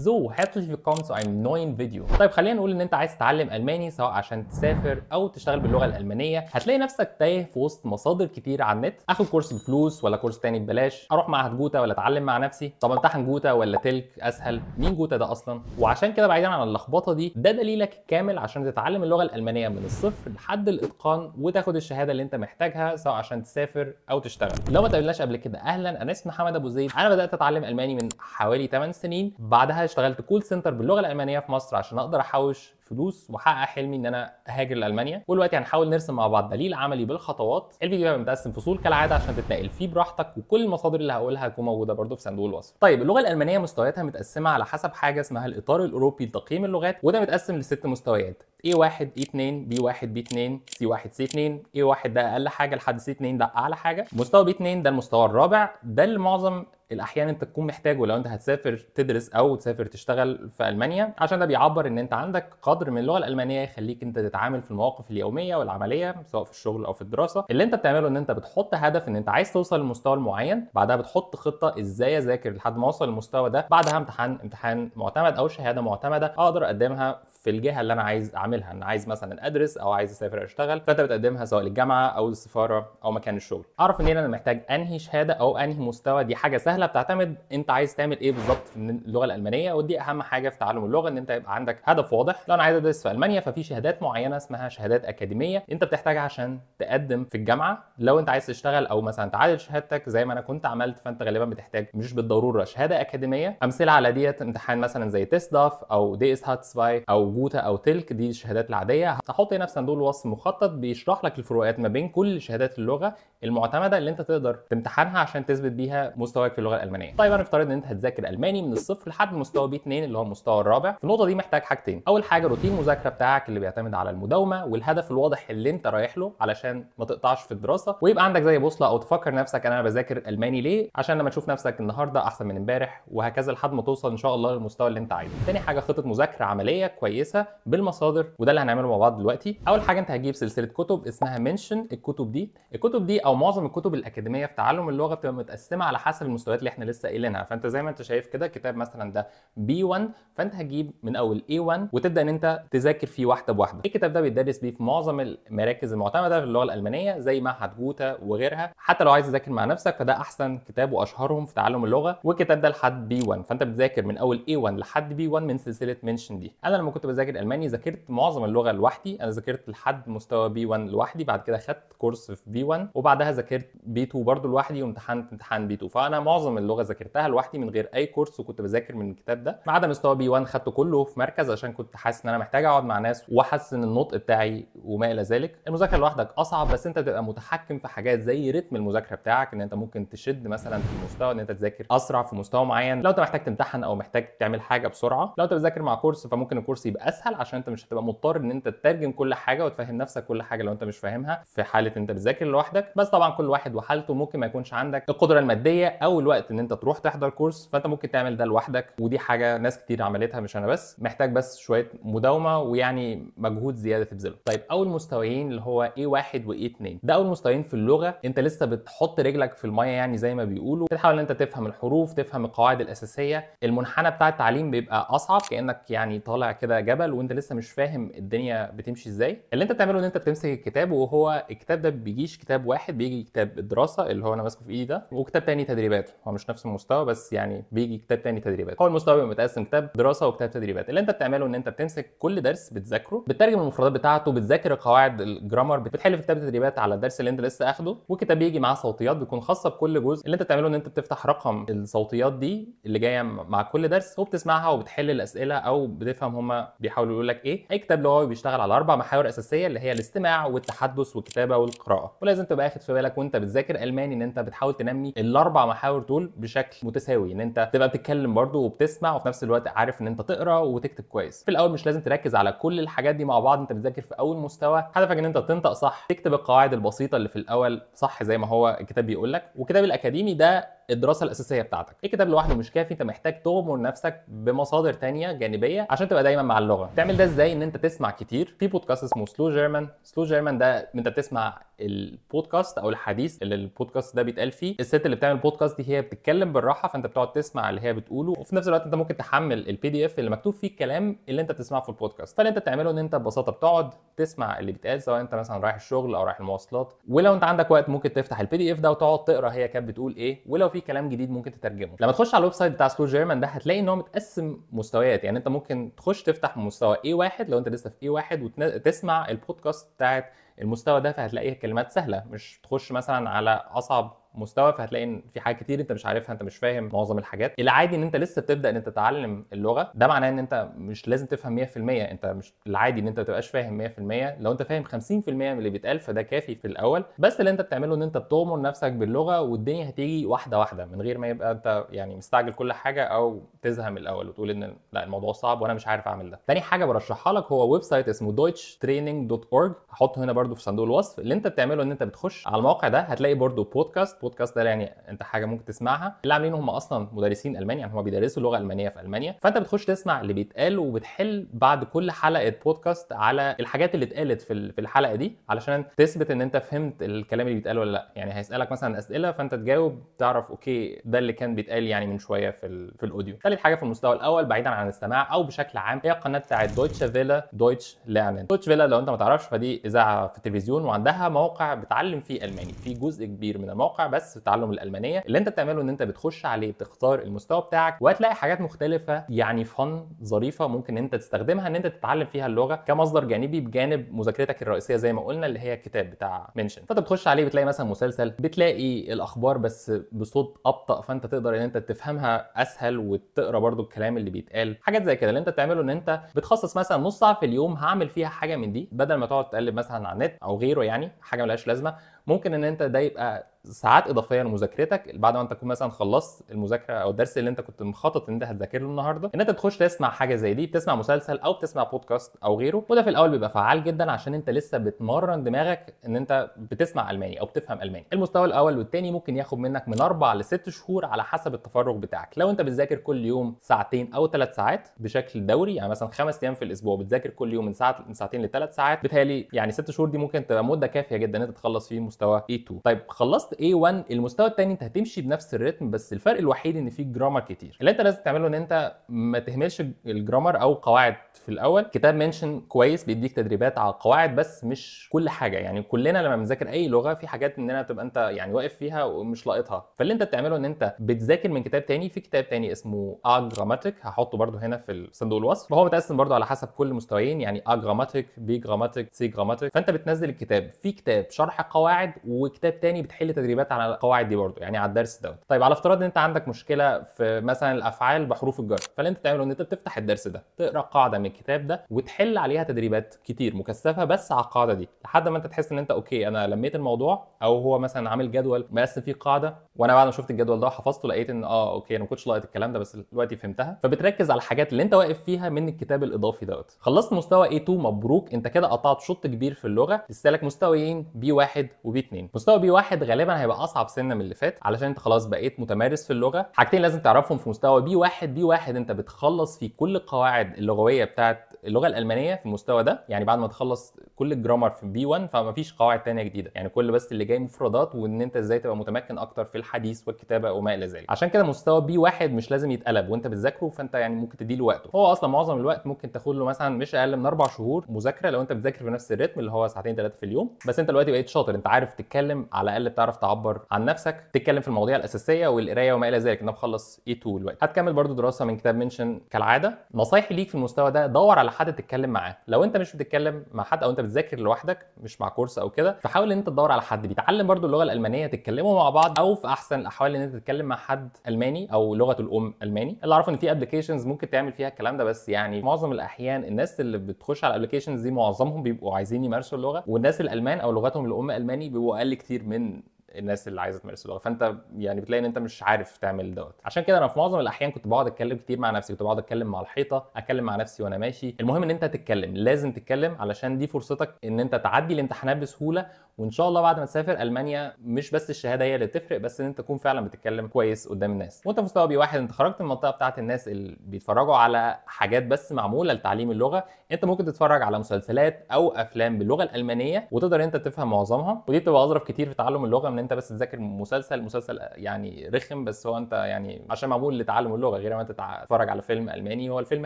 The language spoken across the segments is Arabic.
So, herzlich willkommen zu einem neuen فيديو. طيب خلينا نقول ان انت عايز تتعلم الماني سواء عشان تسافر او تشتغل باللغه الالمانيه، هتلاقي نفسك تايه في وسط مصادر كتير على النت، اخد كورس بفلوس ولا كورس تاني ببلاش، اروح معهد جوتا ولا اتعلم مع نفسي، طب امتحن جوتا ولا تلك اسهل، مين جوتا ده اصلا؟ وعشان كده بعيدا عن اللخبطه دي، ده دليلك الكامل عشان تتعلم اللغه الالمانيه من الصفر لحد الاتقان وتاخد الشهاده اللي انت محتاجها سواء عشان تسافر او تشتغل. لو ما تقابلناش قبل كده، اهلا، انا اسمي محمد ابو زيد. انا بدات اتعلم الماني من حوالي 8 سنين، بعدها اشتغلت كول سنتر باللغه الالمانيه في مصر عشان اقدر احوش فلوس واحقق حلمي ان انا اهاجر لالمانيا. ودلوقتي هنحاول نرسم مع بعض دليل عملي بالخطوات. الفيديو هيبقى متقسم فصول كالعاده عشان تتنقل فيه براحتك، وكل المصادر اللي هقولها هتكون موجوده برده في صندوق الوصف. طيب اللغه الالمانيه مستوياتها متقسمه على حسب حاجه اسمها الاطار الاوروبي لتقييم اللغات، وده متقسم لست مستويات: A1 A2 B1 B2 C1 C2. A1 ده اقل حاجه لحد C2 ده اعلى حاجه. مستوى B2 ده المستوى الرابع، ده اللي معظم الاحيان انت تكون محتاجه لو انت هتسافر تدرس او تسافر تشتغل في المانيا، عشان ده بيعبر ان انت عندك قدر من اللغه الالمانيه يخليك انت تتعامل في المواقف اليوميه والعمليه سواء في الشغل او في الدراسه. اللي انت بتعمله ان انت بتحط هدف ان انت عايز توصل للمستوى المعين، بعدها بتحط خطه ازاي اذاكر لحد ما اوصل للمستوى ده، بعدها امتحان معتمد او شهاده معتمده اقدر اقدمها في الجهه اللي انا عايز اعملها. انا عايز مثلا ادرس او عايز اسافر اشتغل، فانت بتقدمها سواء للجامعه او السفاره او مكان الشغل. اعرف ان انا محتاج انهي شهاده او انهي مستوى، دي حاجه سهله بتعتمد انت عايز تعمل ايه بالظبط في اللغه الالمانيه، ودي اهم حاجه في تعلم اللغه، ان انت يبقى عندك هدف واضح. لو انا عايز ادرس في المانيا ففي شهادات معينه اسمها شهادات اكاديميه انت بتحتاجها عشان تقدم في الجامعه. لو انت عايز تشتغل او مثلا تعادل شهادتك زي ما انا كنت عملت، فانت غالبا بتحتاج مش بالضروره شهاده اكاديميه. امثله على ديت امتحان مثلا زي تيست داف او دي اس هات 2 او جوتا او تلك، دي الشهادات العاديه. هحط هنا في صندوق الوصف مخطط بيشرح لك الفروقات ما بين كل شهادات اللغه المعتمده اللي انت تقدر تمتحنها عشان تثبت بيها مستواك في اللغه الالمانيه. طيب انا افترض ان انت هتذاكر الماني من الصفر لحد مستوى بي 2 اللي هو المستوى الرابع. في النقطه دي محتاج حاجتين: اول حاجه روتين المذاكره بتاعك اللي بيعتمد على المداومه والهدف الواضح اللي انت رايح له علشان ما تقطعش في الدراسه، ويبقى عندك زي بوصله او تفكر نفسك انا بذاكر الماني ليه، عشان لما تشوف نفسك النهارده احسن من امبارح، وهكذا لحد ما توصل ان شاء الله للمستوى اللي انت عايزه. تاني حاجه خطه مذاكره عمليه كويسه بالمصادر، وده اللي هنعمله مع بعض دلوقتي. اول حاجه انت هتجيب سلسله كتب اسمها منشن. الكتب دي او معظم الكتب الاكاديميه في تعلم اللغه بتبقى متقسمه على حسب المستويات اللي احنا لسه قايلينها. فانت زي ما انت شايف كده كتاب مثلا ده B1، فانت هتجيب من اول A1 وتبدا ان انت تذاكر فيه واحده بواحده. الكتاب ده بيدرس بيه في معظم المراكز المعتمده في اللغه الالمانيه زي معهد جوتا وغيرها. حتى لو عايز تذاكر مع نفسك فده احسن كتاب واشهرهم في تعلم اللغه، والكتاب ده لحد B1. فانت بتذاكر من اول A1 لحد B1 من سلسله منشن دي. انا لما كنت بذاكر الماني ذاكرت معظم اللغه لوحدي، انا ذاكرت لحد مستوى B1 لوحدي، بعد كده خدت كورس في B1 وبعدها ذاكرت B2 برضو لوحدي وامتحنت امتحان B2. فانا معظم اللغه ذاكرتها لوحدي من غير اي كورس، وكنت بذاكر من الكتاب ده، ما عدا مستوى B1 خدته كله في مركز عشان كنت حاسس ان انا محتاج اقعد مع ناس واحسن النطق بتاعي وما الى ذلك. المذاكره لوحدك اصعب، بس انت تبقى متحكم في حاجات زي رتم المذاكره بتاعك، ان انت ممكن تشد مثلا في المستوى ان انت تذاكر اسرع في مستوى معين لو انت محتاج تمتحن او محتاج تعمل حاجه بسرعه. لو انت بتذاكر مع كورس فممكن الكورس يبقى اسهل عشان انت مش هتبقى مضطر ان انت تترجم كل حاجه وتفهم نفسك كل حاجه لو انت مش فاهمها في حاله انت بتذاكر لوحدك. بس طبعا كل واحد وحالته، ممكن ما يكونش عندك القدره الماديه او الوقت ان انت تروح تحضر كورس، فانت ممكن تعمل ده لوحدك، ودي حاجه ناس كتير عملتها مش انا بس. محتاج بس شويه مداومه ويعني مجهود زياده تبذله. طيب اول مستويين اللي هو A1 و A2، ده اول مستويين في اللغه. انت لسه بتحط رجلك في الميه يعني زي ما بيقولوا، بتحاول ان انت تفهم الحروف، تفهم القواعد الاساسيه. المنحنى بتاع التعليم بيبقى اصعب، كانك يعني طالع كده جبل وانت لسه مش فاهم الدنيا بتمشي ازاي. اللي انت بتعمله ان انت بتمسك الكتاب، وهو الكتاب ده بيجيش كتاب واحد، بيجي كتاب الدراسه اللي هو انا ماسكه في ايدي ده، وكتاب تاني تدريبات. هو مش نفس المستوى بس يعني بيجي كتاب تاني تدريبات. هو المستوى بيبقى متقسم كتاب دراسه وكتاب تدريبات. اللي انت بتعمله ان انت بتمسك كل درس بتذاكره، بتترجم المفردات بتاعته، بتذاكر قواعد الجرامر، بتحل في كتاب التدريبات على الدرس اللي انت لسه اخده، والكتاب بيجي معاه صوتيات بتكون خاصه بكل جزء. اللي انت بتعمله ان انت بتفتح رقم الصوتيات دي اللي جايه مع كل درس وبتسمعها وبتحل الاسئله او بتفهم هما بيحاولوا يقول لك ايه. اي كتاب لغوي بيشتغل على 4 محاور اساسيه اللي هي الاستماع والتحدث والكتابه والقراءه. ولازم تبقى اخد في بالك وانت بتذاكر الماني ان انت بتحاول تنمي ال4 محاور دول بشكل متساوي، ان انت تبقى بتتكلم برضو وبتسمع وفي نفس الوقت عارف ان انت تقرا وتكتب كويس. في الاول مش لازم تركز على كل الحاجات دي مع بعض، انت بتذاكر في اول مستوى، هدفك ان انت تنطق صح، تكتب القواعد البسيطه اللي في الاول صح زي ما هو الكتاب بيقول لك. والكتاب الاكاديمي ده الدراسه الاساسيه بتاعتك. الكتاب لوحده مش كافي، انت محتاج تغمر نفسك بمصادر تانية جانبيه عشان تبقى دايما مع اللغه. تعمل ده ازاي؟ ان انت تسمع كتير. في بودكاست اسمه سلو جيرمان. سلو جيرمان ده انت بتسمع البودكاست او الحديث اللي البودكاست ده بيتقال فيه. الست اللي بتعمل البودكاست دي هي بتتكلم بالراحه، فانت بتقعد تسمع اللي هي بتقوله، وفي نفس الوقت انت ممكن تحمل البي دي اف اللي مكتوب فيه الكلام اللي انت بتسمعه في البودكاست. فاللي انت بتعمله ان انت ببساطه بتقعد تسمع اللي بيتقال، سواء انت مثلا رايح الشغل او رايح المواصلات، ولو انت عندك وقت ممكن تفتح البي دي اف ده وتقعد تقرا هي كانت بتقول ايه، ولو في كلام جديد ممكن تترجمه. لما تخش على الويب سايت بتاع سلو جيرمان ده هتلاقي ان هو متقسم مستويات. يعني انت ممكن تخش تفتح مستوى A1 لو انت لسه في A1 وتسمع البودكاست بتاعت المستوى ده، فهتلاقي كلمات سهله. مش تخش مثلا على اصعب مستوى فهتلاقي ان في حاجات كتير انت مش عارفها، انت مش فاهم معظم الحاجات. العادي ان انت لسه بتبدا ان انت تتعلم اللغه، ده معناه ان انت مش لازم تفهم 100%. انت مش العادي ان انت ما تبقاش فاهم 100%. لو انت فاهم 50% من اللي بيتقال فده كافي في الاول. بس اللي انت بتعمله ان انت بتغمر نفسك باللغه، والدنيا هتيجي واحده واحده من غير ما يبقى انت يعني مستعجل كل حاجه او تزهق من الاول وتقول ان لا الموضوع صعب وانا مش عارف اعمل ده. تاني حاجه برشحها لك هو ويب سايت اسمه deutschtraining.org. هحطه هنا برده في صندوق الوصف. اللي انت بتعمله ان انت بتخش على الموقع ده هتلاقي برده بودكاست ده يعني انت حاجه ممكن تسمعها. اللي عاملينه هم اصلا مدرسين الماني، يعني هم بيدرسوا اللغه الالمانيه في المانيا. فانت بتخش تسمع اللي بيتقال وبتحل بعد كل حلقه بودكاست على الحاجات اللي اتقالت في الحلقه دي علشان تثبت ان انت فهمت الكلام اللي بيتقال ولا لا. يعني هيسالك مثلا اسئله فانت تجاوب تعرف اوكي ده اللي كان بيتقال يعني من شويه في الاوديو. ثالث حاجه في المستوى الاول بعيدا عن السماع او بشكل عام هي القناه بتاعه دويتشه فيلا دويتش ليرنن. دويتش فيلا لو انت ما تعرفش فدي اذاعه في التلفزيون وعندها موقع بتعلم فيه الماني. في جزء كبير من الموقع بس تعلم الالمانيه. اللي انت بتعمله ان انت بتخش عليه بتختار المستوى بتاعك وهتلاقي حاجات مختلفه يعني فن ظريفه ممكن انت تستخدمها ان انت تتعلم فيها اللغه كمصدر جانبي بجانب مذاكرتك الرئيسيه زي ما قلنا اللي هي الكتاب بتاع منشن. فانت بتخش عليه بتلاقي مثلا مسلسل، بتلاقي الاخبار بس بصوت ابطا فانت تقدر ان انت تفهمها اسهل وتقرا برده الكلام اللي بيتقال. حاجات زي كده. اللي انت بتعمله ان انت بتخصص مثلا نص ساعه في اليوم هعمل فيها حاجه من دي بدل ما تقعد تقلب مثلا على النت او غيره، يعني حاجه ملهاش لازمه. ممكن ان انت ده يبقى ساعات اضافيه لمذاكرتك بعد ما انت تكون مثلا خلصت المذاكره او الدرس اللي انت كنت مخطط ان انت هتذاكر له النهارده، ان انت تخش تسمع حاجه زي دي، بتسمع مسلسل او بتسمع بودكاست او غيره. وده في الاول بيبقى فعال جدا عشان انت لسه بتمرن دماغك ان انت بتسمع الماني او بتفهم الماني. المستوى الاول والثاني ممكن ياخد منك من 4 ل 6 شهور على حسب التفرغ بتاعك. لو انت بتذاكر كل يوم ساعتين او 3 ساعات بشكل دوري، يعني مثلا 5 ايام في الاسبوع بتذاكر كل يوم من ساعتين ل 3 ساعات، بتهيألي يعني 6 شهور دي ممكن تبقى مده كافيه جدا ان انت تخلص فيه مستوى A2. طيب خلصت A1 المستوى الثاني انت هتمشي بنفس الريتم، بس الفرق الوحيد ان فيه جرامر كتير. اللي انت لازم تعمله ان انت ما تهملش الجرامر او قواعد في الاول. كتاب منشن كويس بيديك تدريبات على القواعد بس مش كل حاجه. يعني كلنا لما بنذاكر اي لغه في حاجات اننا تبقى انت يعني واقف فيها ومش لاقطها. فاللي انت بتعمله ان انت بتذاكر من كتاب تاني. في كتاب تاني اسمه اجراماتيك هحطه برده هنا في صندوق الوصف، وهو متقسم برده على حسب كل مستويين، يعني اجراماتيك، بي جراماتيك، سي جراماتيك. فانت بتنزل الكتاب، في كتاب شرح قواعد وكتاب تاني بتحل تدريبات على القواعد دي برده يعني على الدرس دوت. طيب على افتراض ان انت عندك مشكله في مثلا الافعال بحروف الجر، فاللي انت تعمله ان انت بتفتح الدرس ده تقرا قاعده من الكتاب ده وتحل عليها تدريبات كتير مكثفه بس على القاعده دي لحد ما انت تحس ان انت اوكي انا لميت الموضوع. او هو مثلا عامل جدول مقسم فيه قاعده وانا بعد ما شفت الجدول ده وحفظته لقيت ان اوكي انا ما كنتش لاقط الكلام ده بس دلوقتي فهمتها. فبتركز على الحاجات اللي انت واقف فيها من الكتاب الاضافي دوت. خلصت مستوى A2 مبروك، انت كده قطعت شوط كبير في اللغه. لسه لك مستويين B1 وB2. مستوى B1 غالبا هيبقى اصعب سنه من اللي فات علشان انت خلاص بقيت متمارس في اللغه. حاجتين لازم تعرفهم في مستوى B1 انت بتخلص في كل القواعد اللغويه بتاعت اللغه الالمانيه في المستوى ده. يعني بعد ما تخلص كل الجرامر في B1 فما فيش قواعد ثانيه جديده، يعني كل بس اللي جاي مفردات وان انت ازاي تبقى متمكن اكتر في الحديث والكتابه وما الى ذلك. عشان كده مستوى B1 مش لازم يتقلب وانت بتذاكره، فانت يعني ممكن تديله وقته. هو اصلا معظم الوقت ممكن تاخد له مثلا مش اقل من 4 شهور مذاكره لو انت بتذاكر بنفس الريتم اللي هو ساعتين 3 في اليوم. بس انت دلوقتي بقيت شاطر، انت عارف تتكلم على الاقل، بتعرف تعبر عن نفسك، تتكلم في المواضيع الاساسيه والقرايه وما الى ذلك. انت مخلص A2 دلوقتي. هتكمل برضو دراسه من كتاب منشن كالعاده. نصايحي ليك في المستوى ده دور على حد تتكلم معاه. لو انت مش بتتكلم مع حد او انت بتذاكر لوحدك مش مع كورس او كده، فحاول ان انت تدور على حد بيتعلم برضو اللغه الالمانيه تتكلموا مع بعض، او في احسن الاحوال ان انت تتكلم مع حد الماني او لغته الام الماني. اللي اعرفه ان في ابلكيشنز ممكن تعمل فيها الكلام ده، بس يعني معظم الاحيان الناس اللي بتخش على الابلكيشنز دي معظمهم بيبقوا عايزين يمارسوا اللغه، والناس الالمان او لغتهم الام الماني بيبقوا اقل كتير من الناس اللي عايزه تمارس اللغه. فانت يعني بتلاقي ان انت مش عارف تعمل دوت. عشان كده انا في معظم الاحيان كنت بقعد اتكلم كتير مع نفسي، كنت بقعد اتكلم مع الحيطه، اتكلم مع نفسي وانا ماشي. المهم ان انت تتكلم، لازم تتكلم علشان دي فرصتك ان انت تعدي الامتحانات بسهوله وان شاء الله بعد ما تسافر المانيا مش بس الشهاده هي اللي تفرق، بس ان انت تكون فعلا بتتكلم كويس قدام الناس. وانت في مستوى بي 1 انت خرجت من المنطقه بتاعه الناس اللي بيتفرجوا على حاجات بس معموله لتعليم اللغه. انت ممكن تتفرج على مسلسلات او افلام باللغه الالمانيه وتقدر انت تفهم معظمها، ودي بتبقى اظرف كتير في تعلم اللغه من انت بس تذاكر مسلسل يعني رخم، بس هو انت يعني عشان معمول لتعلم اللغه، غير ما انت تتفرج على فيلم الماني هو الفيلم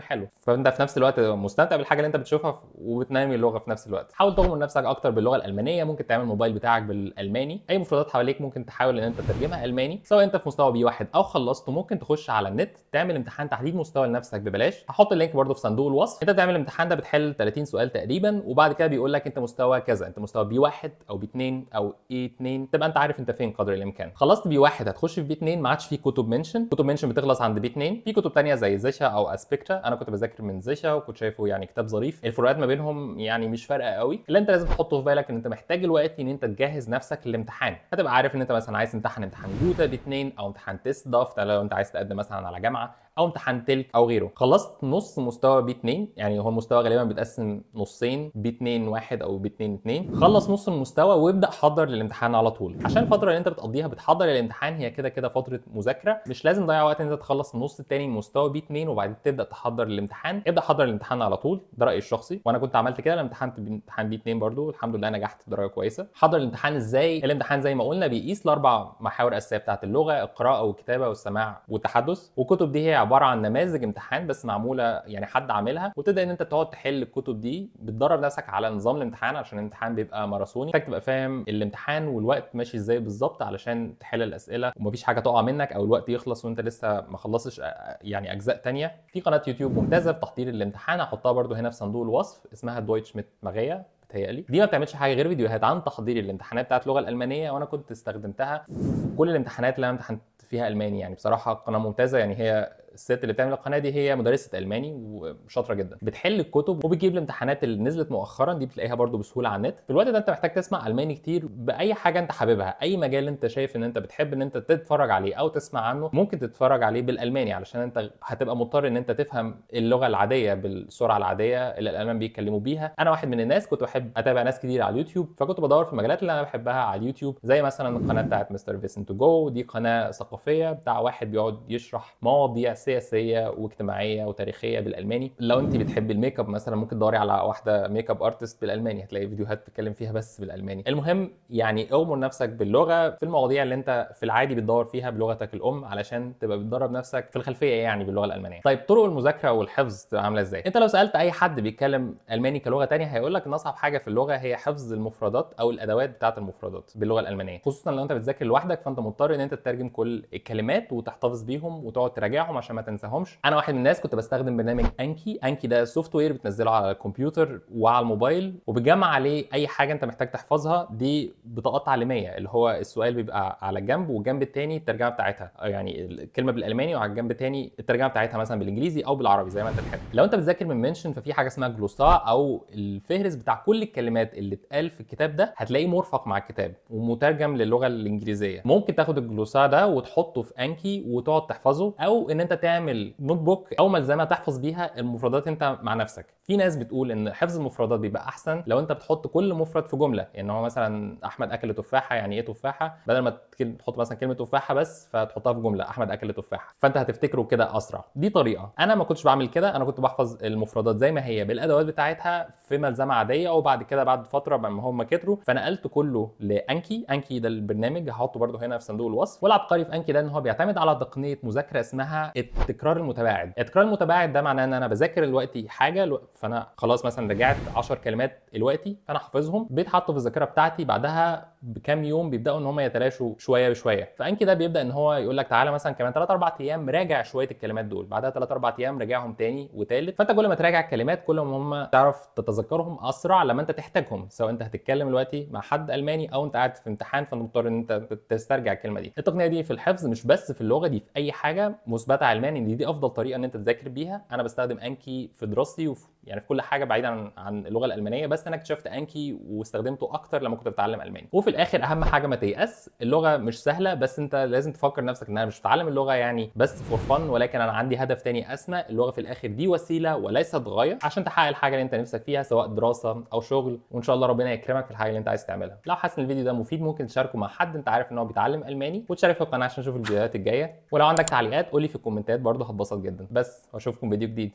حلو، فانت في نفس الوقت مستمتع بالحاجه اللي انت بتشوفها وبتنمي اللغه في نفس الوقت. حاول تغمر نفسك اكتر باللغه الالمانيه. ممكن تعمل الموبايل بتاعك بالالماني، اي مفردات حواليك ممكن تحاول ان انت تترجمها الماني، سواء انت في مستوى بي 1 او خلصته. ممكن تخش على النت تعمل امتحان تحديد مستوى لنفسك ببلاش، هحط اللينك برده في صندوق الوصف. انت بتعمل الامتحان ده بتحل 30 سؤال تقريبا، وبعد كده بيقول لك انت مستوى كذا، انت مستوى بي 1 او بي 2 او اي 2، تبقى انت عارف انت فين قدر الامكان. خلصت بي 1 هتخش في بي 2، ما عادش في كتب منشن، كتب منشن بتخلص عند بي 2. في كتب ثانيه زي زيشا او اسبكتا، انا كنت بذاكر من زيشا وكنت شايفه يعني كتاب ظريف، الفروقات ما بينهم يعني مش فارقه قوي. اللي انت لازم تحطه في بالك ان انت محتاج الوقت ان انت تجهز نفسك للامتحان. هتبقى عارف ان انت مثلا عايز تمتحن امتحان جوتا بي 2 او امتحان تيست ضاف لو انت عايز تقدم مثلا على جامعه، او امتحان تلك او غيره. خلصت نص مستوى بي 2، يعني هو المستوى غالبا بيتقسم نصين، بي 2 1 او بي 2 2. خلص نص المستوى وابدا حضر للامتحان على طول، عشان الفتره اللي انت بتقضيها بتحضر للامتحان هي كده كده فتره مذاكره. مش لازم تضيع وقت ان انت تخلص النص الثاني من مستوى بي 2 وبعدين تبدا تحضر للامتحان. ابدا حضر الامتحان على طول، ده رايي الشخصي، وانا كنت عملت كده لما امتحنت امتحان بي 2 برده الحمد لله نجحت بدرجه كويسه. حضر الامتحان ازاي؟ الامتحان زي ما قلنا بيقيس الاربع محاور اساسيه بتاعه اللغه: القراءه والكتابه والسماع والتحدث. والكتب دي هي عباره عن نماذج امتحان بس معموله يعني حد عاملها، وتبدا ان انت تقعد تحل الكتب دي، بتدرب نفسك على نظام الامتحان عشان الامتحان بيبقى ماراثوني، محتاج تبقى فاهم الامتحان والوقت ماشي ازاي بالظبط علشان تحل الاسئله ومفيش حاجه تقع منك او الوقت يخلص وانت لسه ما خلصتش يعني اجزاء ثانيه. في قناه يوتيوب ممتازه في تحضير الامتحان، هحطها برده هنا في صندوق الوصف، اسمها دويتش ميت ماغيا بتهيألي. دي ما بتعملش حاجه غير فيديوهات عن تحضير الامتحانات بتاعت اللغه الالمانيه، وانا كنت استخدمتها في كل الامتحانات اللي انا امتحنت فيها الماني. يعني بصراحه قناه ممتازه، يعني هي الست اللي بتعمل القناه دي هي مدرسه الماني وشاطره جدا، بتحل الكتب وبتجيب الامتحانات اللي نزلت مؤخرا دي بتلاقيها برده بسهوله على النت. في الوقت ده انت محتاج تسمع الماني كتير باي حاجه انت حاببها، اي مجال انت شايف ان انت بتحب ان انت تتفرج عليه او تسمع عنه ممكن تتفرج عليه بالالماني، علشان انت هتبقى مضطر ان انت تفهم اللغه العاديه بالسرعه العاديه اللي الالمان بيتكلموا بيها. انا واحد من الناس كنت بحب اتابع ناس كتير على اليوتيوب، فكنت بدور في المجالات اللي انا بحبها على اليوتيوب، زي مثلا القناه بتاعت مستر فيسنت جو، دي قناه ثقافيه بتاع واحد بيقعد يشرح مواضيع سياسيه واجتماعيه وتاريخيه بالالماني. لو انت بتحبي الميك اب مثلا ممكن تدوري على واحده ميك اب ارتست بالالماني، هتلاقي فيديوهات بتتكلم فيها بس بالالماني. المهم يعني اغمر نفسك باللغه في المواضيع اللي انت في العادي بتدور فيها بلغتك الام، علشان تبقى بتدرب نفسك في الخلفيه يعني باللغه الالمانيه. طيب طرق المذاكره والحفظ تبقى عامله ازاي؟ انت لو سالت اي حد بيتكلم الماني كلغه ثانيه هيقول لك ان اصعب حاجه في اللغه هي حفظ المفردات او الادوات بتاعه المفردات باللغه الالمانيه، خصوصا لو انت بتذاكر لوحدك، فانت مضطر ان انت تترجم كل الكلمات وتحتفظ بيهم وتقعد تراجعهم عشان ما تنساهمش. انا واحد من الناس كنت بستخدم برنامج انكي. انكي ده سوفت وير بتنزله على الكمبيوتر وعلى الموبايل وبتجمع عليه اي حاجه انت محتاج تحفظها. دي بطاقات تعليميه، اللي هو السؤال بيبقى على الجنب والجنب الثاني الترجمه بتاعتها، يعني الكلمه بالالماني وعلى الجنب الثاني الترجمه بتاعتها مثلا بالانجليزي او بالعربي زي ما انت تحب. لو انت بتذاكر من منشن ففي حاجه اسمها جلوسا او الفهرس بتاع كل الكلمات اللي اتقال في الكتاب ده، هتلاقيه مرفق مع الكتاب ومترجم للغه الانجليزيه. ممكن تاخد الجلوسا ده وتحطه في انكي وتقعد تحفظه، او ان انت تعمل نوت بوك او ملزمه تحفظ بيها المفردات انت مع نفسك. في ناس بتقول ان حفظ المفردات بيبقى احسن لو انت بتحط كل مفرد في جمله، يعني هو مثلا احمد اكل تفاحه، يعني ايه تفاحه، بدل ما تحط مثلا كلمه تفاحه بس فتحطها في جمله احمد اكل تفاحه، فانت هتفتكره كده اسرع. دي طريقه. انا ما كنتش بعمل كده، انا كنت بحفظ المفردات زي ما هي بالادوات بتاعتها في ملزمه عاديه، وبعد كده بعد فتره لما هم كتروا فنقلت كله لانكي. انكي ده البرنامج هحطه برده هنا في صندوق الوصف. والعبقري في انكي ده ان هو بيعتمد على تقنيه مذاكره اسمها التكرار المتباعد. التكرار المتباعد ده معناه ان انا بذاكر دلوقتي حاجه، فانا خلاص مثلا رجعت 10 كلمات دلوقتي فانا حافظهم، بيتحطوا في الذاكره بتاعتي، بعدها بكام يوم بيبداوا ان هم يتلاشوا شويه بشويه. فانكي ده بيبدا ان هو يقول لك تعالى مثلا كمان 3 4 ايام راجع شويه الكلمات دول، بعدها 3 4 ايام راجعهم تاني وتالت. فانت كل ما تراجع الكلمات كل ما هم تعرف تتذكرهم اسرع لما انت تحتاجهم، سواء انت هتتكلم دلوقتي مع حد الماني او انت قاعد في امتحان فانت مضطر ان انت تسترجع الكلمه دي. التقنيه دي في الحفظ مش بس في اللغه، دي في اي حاجه مثبته الماني ان دي افضل طريقه ان انت تذاكر بيها. انا بستخدم انكي في دراستي يعني في كل حاجه بعيدا عن اللغه الالمانيه، بس انا اكتشفت انكي واستخدمته اكتر لما كنت بتعلم الماني. وفي الاخر اهم حاجه ما تيأس، اللغه مش سهله، بس انت لازم تفكر نفسك ان انا مش بتعلم اللغه يعني بس فور فن، ولكن انا عندي هدف تاني اسمى. اللغه في الاخر دي وسيله وليست غايه عشان تحقق الحاجه اللي انت نفسك فيها، سواء دراسه او شغل، وان شاء الله ربنا يكرمك في الحاجه اللي انت عايز تعملها. لو حاسس ان الفيديو ده مفيد ممكن تشاركه مع حد انت عارف ان هو بيتعلم الماني، وتشارك في القناه عشان نشوف الفيديوهات الجايه. ولو عندك تعليقات قول لي في الكومنتات برضه، هتبسط جدا. بس واشوفكم فيديو جديد.